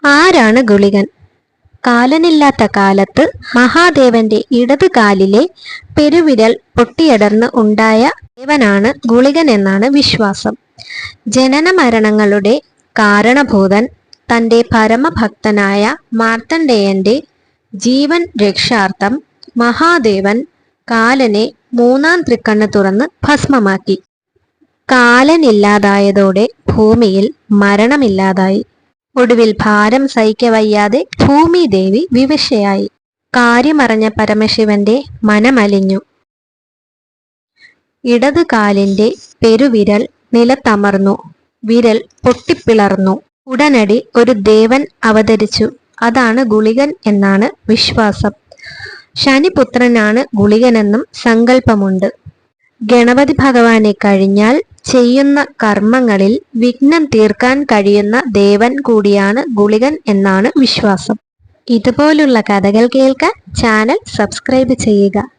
ആരാണ് ഗുളികൻ? കാലനില്ലാത്ത കാലത്ത് മഹാദേവന്റെ ഇടത് കാലിലെ പെരുവിരൽ പൊട്ടിയടർന്ന് ഉണ്ടായ ദേവനാണ് ഗുളികൻ എന്നാണ് വിശ്വാസം. ജനന മരണങ്ങളുടെ കാരണഭൂതൻ തന്റെ പരമഭക്തനായ മാർത്തണ്ഡേയന്റെ ജീവൻ രക്ഷാർത്ഥം മഹാദേവൻ കാലനെ മൂന്നാം തൃക്കണ്ണ് തുറന്ന് ഭസ്മമാക്കി. കാലനില്ലാതായതോടെ ഭൂമിയിൽ മരണമില്ലാതായി. ഒടുവിൽ ഭാരം സഹിക്കവയ്യാതെ ഭൂമിദേവി വിവശയായി. കാര്യമറിഞ്ഞ പരമശിവന്റെ മനമലിഞ്ഞു. ഇടത് കാലിന്റെ പെരുവിരൽ നിലത്തമർന്നു. വിരൽ പൊട്ടിപ്പിളർന്നു. ഉടനടി ഒരു ദേവൻ അവതരിച്ചു. അതാണ് ഗുളികൻ എന്നാണ് വിശ്വാസം. ശനിപുത്രനാണ് ഗുളികനെന്നും സങ്കല്പമുണ്ട്. ഗണപതി ഭഗവാനെ കഴിഞ്ഞാൽ ചെയ്യുന്ന കർമ്മങ്ങളിൽ വിഘ്നം തീർക്കാൻ കഴിയുന്ന ദേവൻ കൂടിയാണ് ഗുളികൻ എന്നാണ് വിശ്വാസം. ഇതുപോലുള്ള കഥകൾ കേൾക്കാൻ ചാനൽ സബ്സ്ക്രൈബ് ചെയ്യുക.